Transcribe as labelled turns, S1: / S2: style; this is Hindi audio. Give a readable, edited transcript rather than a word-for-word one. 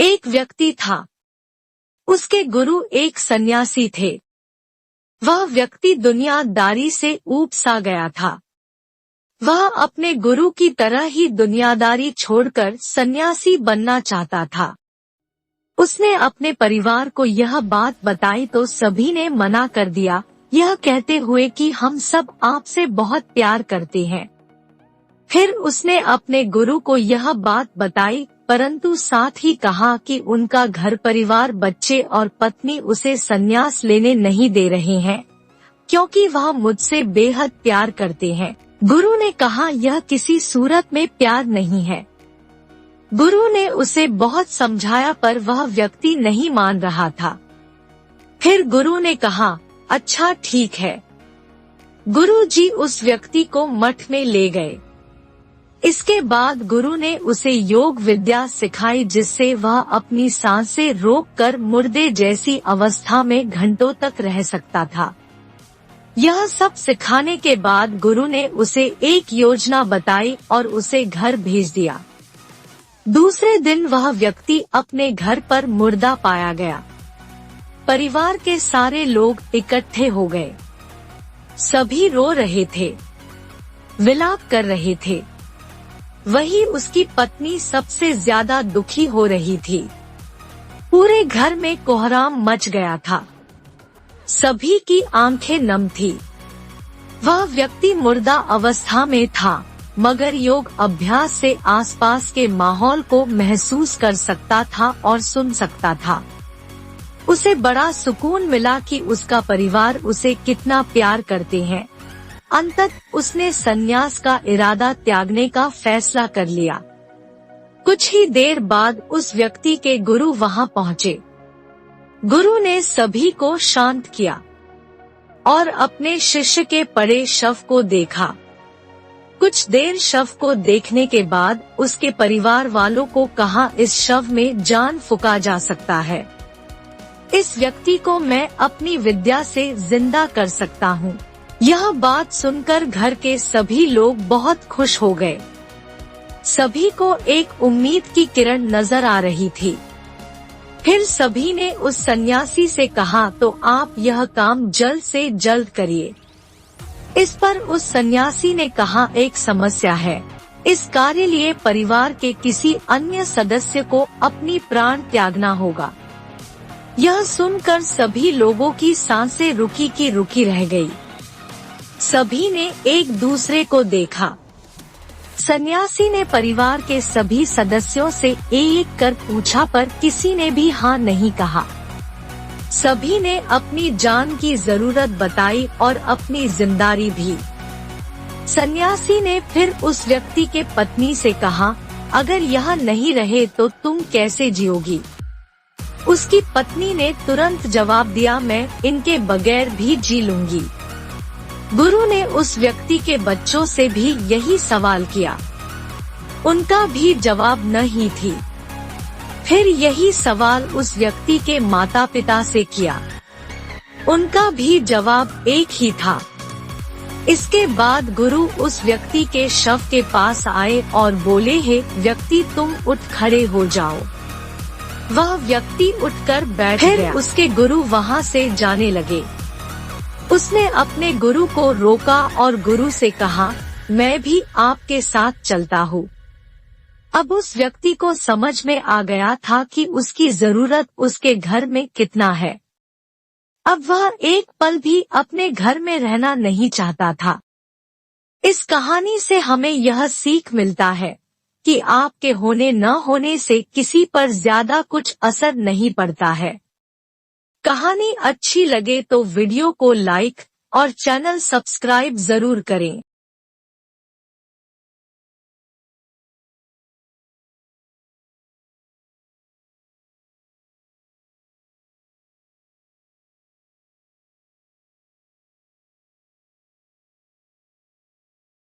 S1: एक व्यक्ति था। उसके गुरु एक सन्यासी थे। वह व्यक्ति दुनियादारी से ऊब सा गया था। वह अपने गुरु की तरह ही दुनियादारी छोड़कर सन्यासी बनना चाहता था। उसने अपने परिवार को यह बात बताई तो सभी ने मना कर दिया, यह कहते हुए कि हम सब आपसे बहुत प्यार करते हैं। फिर उसने अपने गुरु को यह बात बताई, परंतु साथ ही कहा कि उनका घर परिवार, बच्चे और पत्नी उसे संन्यास लेने नहीं दे रहे हैं, क्योंकि वह मुझसे बेहद प्यार करते हैं। गुरु ने कहा, यह किसी सूरत में प्यार नहीं है। गुरु ने उसे बहुत समझाया पर वह व्यक्ति नहीं मान रहा था। फिर गुरु ने कहा, अच्छा ठीक है। गुरु जी उस व्यक्ति को मठ में ले गए। इसके बाद गुरु ने उसे योग विद्या सिखाई, जिससे वह अपनी सांसें रोककर मुर्दे जैसी अवस्था में घंटों तक रह सकता था। यह सब सिखाने के बाद गुरु ने उसे एक योजना बताई और उसे घर भेज दिया। दूसरे दिन वह व्यक्ति अपने घर पर मुर्दा पाया गया। परिवार के सारे लोग इकट्ठे हो गए। सभी रो रहे थे, विलाप कर रहे थे। वही उसकी पत्नी सबसे ज्यादा दुखी हो रही थी। पूरे घर में कोहराम मच गया था। सभी की आंखें नम थी। वह व्यक्ति मुर्दा अवस्था में था, मगर योग अभ्यास से आसपास के माहौल को महसूस कर सकता था और सुन सकता था। उसे बड़ा सुकून मिला कि उसका परिवार उसे कितना प्यार करते हैं। अंततः उसने संन्यास का इरादा त्यागने का फैसला कर लिया। कुछ ही देर बाद उस व्यक्ति के गुरु वहां पहुंचे। गुरु ने सभी को शांत किया और अपने शिष्य के पड़े शव को देखा। कुछ देर शव को देखने के बाद उसके परिवार वालों को कहा, इस शव में जान फूंका जा सकता है। इस व्यक्ति को मैं अपनी विद्या से जिंदा कर सकता हूँ। यह बात सुनकर घर के सभी लोग बहुत खुश हो गए। सभी को एक उम्मीद की किरण नजर आ रही थी। फिर सभी ने उस सन्यासी से कहा, तो आप यह काम जल्द से जल्द करिए। इस पर उस सन्यासी ने कहा, एक समस्या है। इस कार्य लिए परिवार के किसी अन्य सदस्य को अपनी प्राण त्यागना होगा। यह सुनकर सभी लोगों की सांसें रुकी की रुकी रह गई। सभी ने एक दूसरे को देखा। सन्यासी ने परिवार के सभी सदस्यों से एक कर पूछा, पर किसी ने भी हाँ नहीं कहा। सभी ने अपनी जान की जरूरत बताई और अपनी जिम्मेदारी भी। सन्यासी ने फिर उस व्यक्ति के पत्नी से कहा, अगर यह नहीं रहे तो तुम कैसे जियोगी? उसकी पत्नी ने तुरंत जवाब दिया, मैं इनके बगैर भी जी लूंगी। गुरु ने उस व्यक्ति के बच्चों से भी यही सवाल किया। उनका भी जवाब नहीं थी। फिर यही सवाल उस व्यक्ति के माता पिता से किया। उनका भी जवाब एक ही था। इसके बाद गुरु उस व्यक्ति के शव के पास आए और बोले, हे व्यक्ति, तुम उठ खड़े हो जाओ। वह व्यक्ति उठकर बैठ गया। उसके गुरु वहां से जाने लगे। उसने अपने गुरु को रोका और गुरु से कहा, मैं भी आपके साथ चलता हूँ। अब उस व्यक्ति को समझ में आ गया था कि उसकी जरूरत उसके घर में कितना है। अब वह एक पल भी अपने घर में रहना नहीं चाहता था। इस कहानी से हमें यह सीख मिलता है कि आपके होने न होने से किसी पर ज्यादा कुछ असर नहीं पड़ता है। कहानी अच्छी लगे तो वीडियो को लाइक और चैनल सब्सक्राइब जरूर करें।